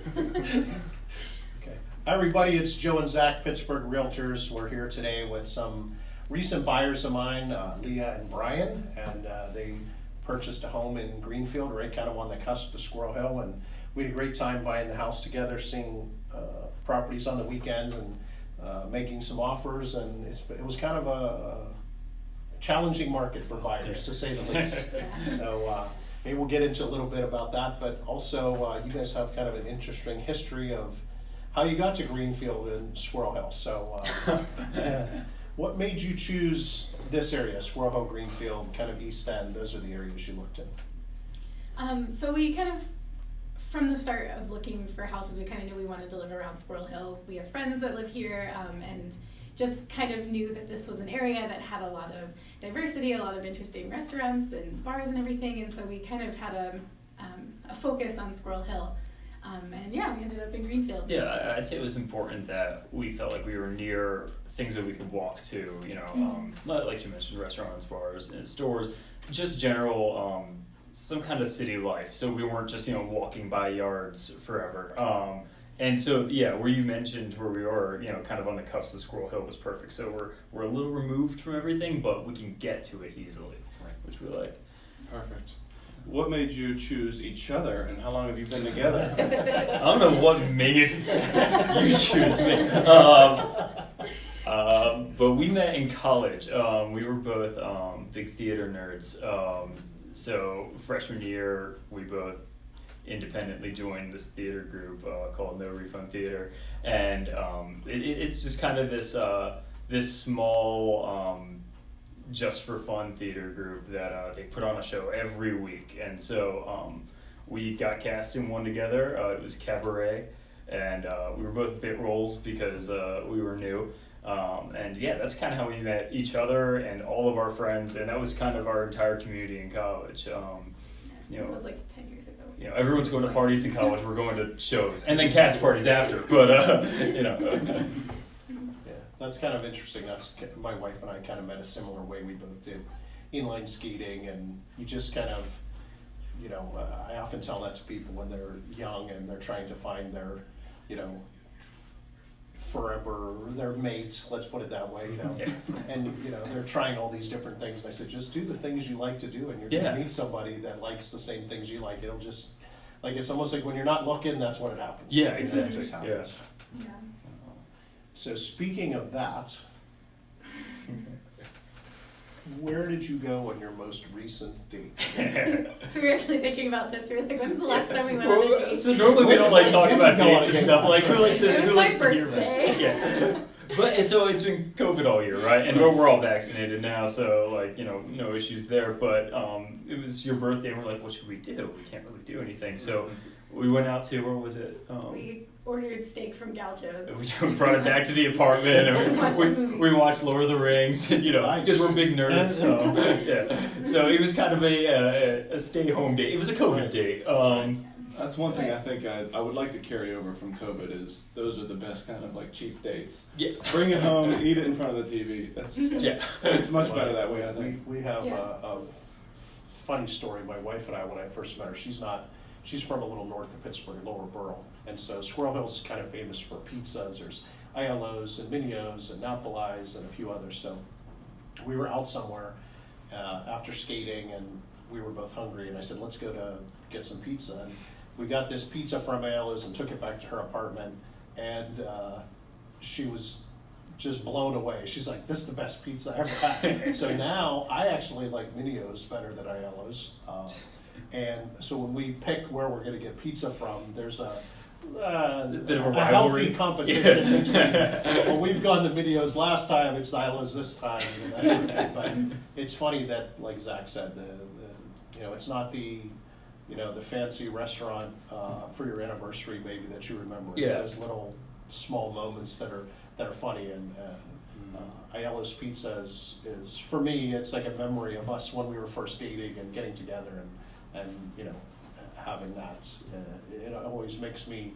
Okay. Hi everybody, it's Joe and Zach, Pittsburgh Realtors. We're here today with some recent buyers of mine, Leah and Bryan, and they purchased a home in Greenfield, right kind of on the cusp of Squirrel Hill, and we had a great time buying the house together, seeing properties on the weekends and making some offers, and it was kind of a challenging market for buyers, to say the least. So maybe we'll get into a little bit about that, but also you guys have kind of an interesting history of how you got to Greenfield and Squirrel Hill. So what made you choose this area, Squirrel Hill, Greenfield, kind of East End? Those are the areas you looked in. So we kind of, from the start of looking for houses, we kind of knew we wanted to live around Squirrel Hill. We have friends that live here, and just kind of knew that this was an area that had a lot of diversity, a lot of interesting restaurants and bars and everything, and so we kind of had a focus on Squirrel Hill. And yeah, we ended up in Greenfield. Yeah, I'd say it was important that we felt like we were near things that we could walk to, you know, like you mentioned, restaurants, bars, and stores, just general, some kind of city life. So we weren't just, you know, walking by yards forever. And so, yeah, where you mentioned where we were, you know, kind of on the cusp of Squirrel Hill was perfect. So we're a little removed from everything, but we can get to it easily, Right. which we like. Perfect. What made you choose each other, and how long have you been together? I don't know what made you choose me. But we met in college. We were both big theater nerds. So freshman year, we both independently joined this theater group called No Refund Theater, and it's just kind of this small just for fun theater group that they put on a show every week. And so we got cast in one together. It was Cabaret, and we were both bit roles because we were new. And yeah, that's kind of how we met each other and all of our friends, and that was kind of our entire community in college. You know, it was like 10 years ago. You know, everyone's going to parties in college. We're going to shows, and then cast parties after. But you know. That's kind of interesting. That's my wife and I kind of met a similar way. We both did inline skating, and you just kind of, you know, I often tell that to people when they're young and they're trying to find their, you know, forever, their mate, let's put it that way, you know. And, you know, they're trying all these different things. And I said, just do the things you like to do, and you're going to meet somebody that likes the same things you like. It'll just, like, it's almost like when you're not looking, that's when it happens. Yeah, exactly. It just happens. Yeah. So speaking of that, where did you go on your most recent date? So we were actually thinking about this. We were like, when's the last time we went on a date? So normally we don't like talk about dates and stuff. Like who likes to It was who my likes to hear about birthday. it? Yeah. But so it's been COVID all year, right? And we're all vaccinated now, so like, you know, no issues there. But it was your birthday, and we're like, what should we do? We can't really do anything. So we went out to, where was it? We ordered steak from Gaucho's. We brought it back to the apartment, and we watched Lord of the Rings, you know, because we're big nerds. So yeah, so it was kind of a stay-home date. It was a COVID date. That's one thing I think I would like to carry over from COVID is those are the best kind of like cheap dates. Yeah. Bring it home, eat it in front of the TV. That's it's much better that way, I think. We have a funny story. My wife and I, when I first met her, she's from a little north of Pittsburgh, Lower Borough, and so Squirrel Hill's kind of famous for pizzas. There's ILO's and Minio's and Napoli's and a few others. So we were out somewhere after skating, and we were both hungry, and I said, let's go to get some pizza. And we got this pizza from ILO's and took it back to her apartment, and she was just blown away. She's like, this is the best pizza I ever had. So now I actually like Minio's better than ILO's. And so when we pick where we're going to get pizza from, there's a bit of a healthy competition between, well, we've gone to Minio's last time, it's ILO's this time, and that sort of thing. But it's funny that, like Zach said, the you know, it's not the, you know, the fancy restaurant for your anniversary maybe that you remember. It's those little small moments that are funny, and Aiello's Pizza is for me, it's like a memory of us when we were first dating and getting together and you know, having that. It always makes me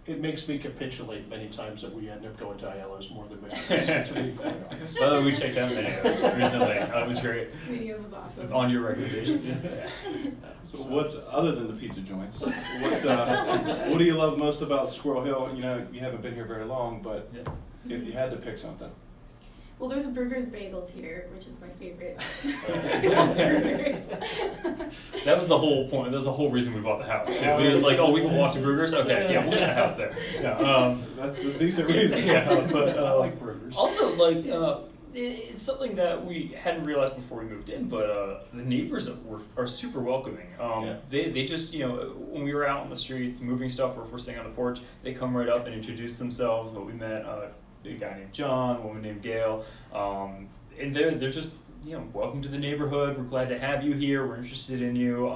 it makes me capitulate many times that we end up going to Aiello's more than videos, to be quite honest. By the way, we checked out videos recently. It was great. Videos is awesome. On your recommendation. So what, other than the pizza joints, what do you love most about Squirrel Hill? You know, you haven't been here very long, but Yeah. if you had to pick something. Well, there's Burgers Bagels here, which is my favorite. That was the whole point. That was the whole reason we bought the house. Too. We was like, oh, we can walk to Brugger's? Okay, yeah, we'll get a house there. Yeah, That's a decent reason. yeah, but I like burgers. also, like, it's something that we hadn't realized before we moved in, but the neighbors are super welcoming. Yeah. They just, you know, when we were out on the streets moving stuff, or if we're sitting on the porch, they come right up and introduce themselves. Well, we met a guy named John, a woman named Gail, and they're just, you know, welcome to the neighborhood. We're glad to have you here. We're interested in you.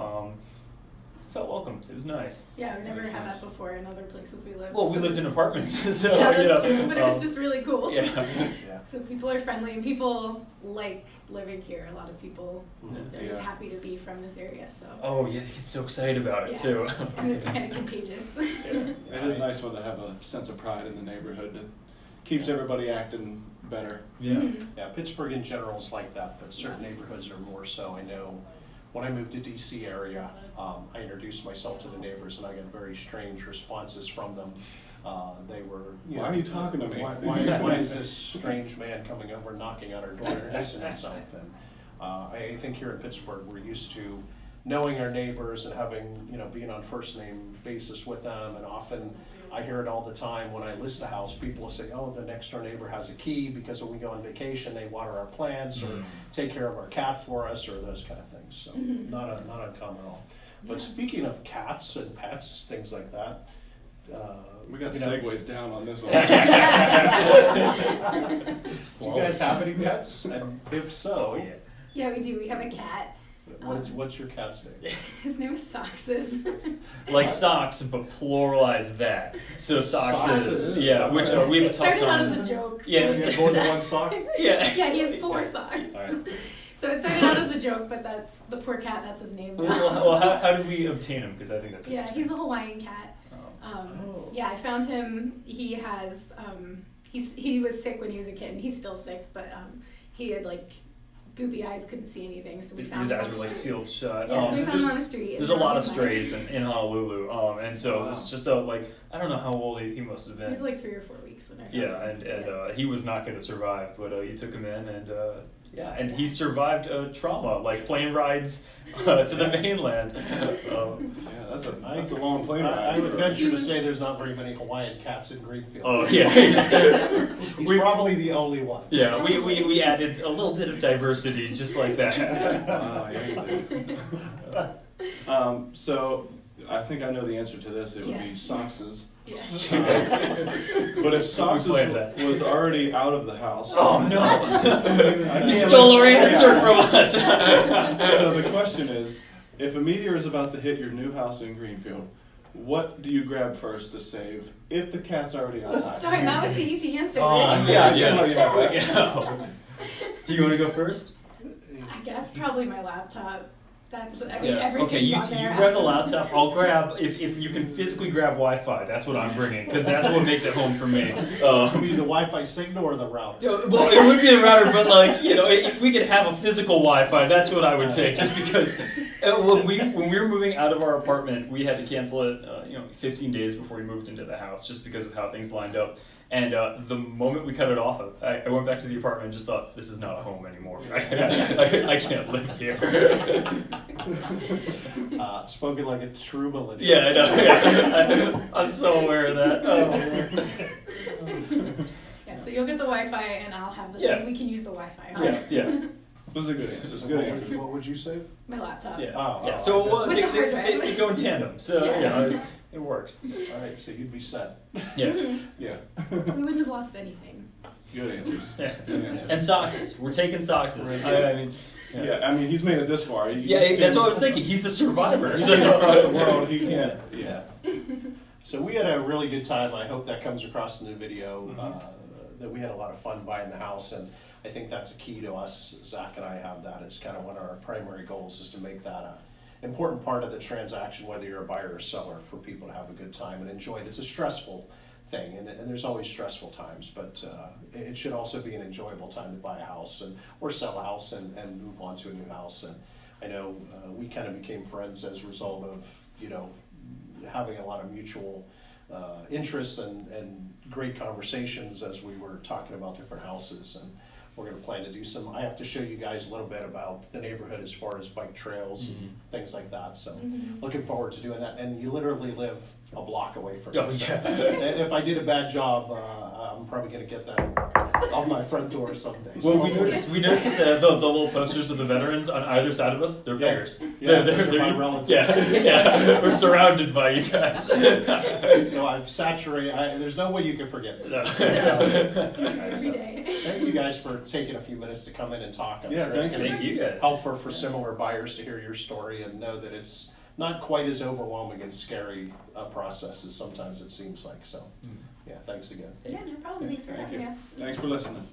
Just felt welcomed. It was nice. Yeah, I've never had that before in other places we lived. Well, we so lived in apartments, so yeah, that's you know, true, but it was just really cool. yeah. Yeah. So people are friendly and people like living here. A lot of people, they're just Yeah. happy to be from this area. So Oh yeah, they get so excited about it Yeah. too. and it's kind of contagious. It is nice when they have a sense of pride in the neighborhood that keeps everybody acting better. Yeah. Mhm. Yeah, Pittsburgh in general is like that, but certain neighborhoods are more so. I know when I moved to DC area, I introduced myself to the neighbors and I got very strange responses from them. They were, you Why know, are you talking to me? Why is this strange man coming over knocking on our door introducing himself? And I think here in Pittsburgh, we're used to knowing our neighbors and having, you know, being on first name basis with them. And often I hear it all the time when I list a house, people will say, oh, the next door neighbor has a key because when we go on vacation, they water our plants or take care of our cat for us or those kind of things. So not uncommon at all. But speaking of cats and pets, things like that, We got you know, segues down on this one. do you guys have any pets? And if so, Oh yeah. Yeah, we do. We have a cat. what's your cat's name? His name is Soxes. Like socks, but pluralize that. So socks is, yeah, which we have a It tough started out time. as a joke. Yeah, It was You it's have more than just- one sock? Yeah. Yeah, he has 4 socks. All right. So it started out as a joke, but that's the poor cat. That's his name. Well, how do we obtain him? Because I think that's Yeah, he's a Hawaiian cat. Oh. Yeah, I found him. He has. He was sick when he was a kid, and he's still sick. But he had like goopy eyes, couldn't see anything. So we found His him eyes on were the like street. sealed shut. Yeah, so we found him on the there's street. and there's a now lot of he's strays mine. in Honolulu, and so it was just like I don't know how old he must have He was been. like 3 or 4 weeks when I found Yeah, him. and he was not going to survive, but you took him in, and yeah, and he survived trauma, like plane rides to the mainland. Yeah, that's a long plane ride. I would venture to say there's not very many Hawaiian cats in Greenfield. Oh yeah, He's we- probably the only one. yeah. We added a little bit of diversity, just like that. Yeah, you did. So I think I know the answer to this. It would be Soxes. Yeah. But if Soxes planned that. was already out of the house. Oh no! I You can't stole our let- answer Yeah. from us. So the question is, if a meteor is about to hit your new house in Greenfield, what do you grab first to save if the cat's already outside? Darn, that was the easy answer. Oh, right? Yeah, I didn't know you had that. Yeah. Do you want to go first? I guess probably my laptop. That's I mean, Yeah. everything's Okay, you on there. grab the laptop. I'll grab if you can physically grab Wi-Fi. That's what I'm bringing because that's what makes it home for me. Would be the Wi-Fi signal or the router? Yeah, well, it would be the router, but like if we could have a physical Wi-Fi, that's what I would take. Just because when we were moving out of our apartment, we had to cancel it, 15 days before we moved into the house, just because of how things lined up. And the moment we cut it off, I went back to the apartment and just thought, this is not a home anymore. I can't live here. Spoken like a true millennial. Yeah, I know. Yeah. I'm so aware of that. Oh. Yeah, so you'll get the Wi-Fi and I'll have the Yeah. thing. We can use the Wi-Fi on Yeah, yeah. Those are good answers. Good answers. What would you say? my laptop. Yeah. Oh, Yeah. oh, So I With the hard drive. they go in tandem. So Yeah. it works. All right, so you'd be set. Yeah. Mhm. Yeah. We wouldn't have lost anything. Good answers. Yeah. Good answers. And soxes. We're taking soxes. Right. I mean. Yeah, I mean, he's made it this far. Yeah, that's what I was thinking. He's a survivor. He's So been across the world. He can't. Yeah. So we had a really good time. I hope that comes across in the video. That we had a lot of fun buying the house, and I think that's a key to us. Zach and I have that as kind of one of our primary goals is to make that important part of the transaction, whether you're a buyer or seller, for people to have a good time and enjoy it. It's a stressful thing, and there's always stressful times, but it should also be an enjoyable time to buy a house or sell a house and move on to a new house. And I know we kind of became friends as a result of, you know, having a lot of mutual interests and great conversations as we were talking about different houses. And we're gonna plan to do I have to show you guys a little bit about the neighborhood as far as bike trails and things like that. So looking forward to doing that. And you literally live a block away from Oh, me. So yeah. if I did a bad job, I'm probably gonna get that on my front door someday. Well, So we noticed that the little posters of the veterans on either side of us, they're Yeah. bears. Yeah, those are my relatives. Yeah, we're surrounded by you guys. So I've saturated, there's no way you can forget it. No. Every day. Thank you guys for taking a few minutes to come in and talk. I'm Yeah, sure it's thank gonna Thank be you guys. helpful for similar buyers to hear your story and know that it's not quite as overwhelming and scary a process as sometimes it seems like. So, yeah, thanks again. Yeah, no problem. Thanks for Thank having you. us. Thanks for listening.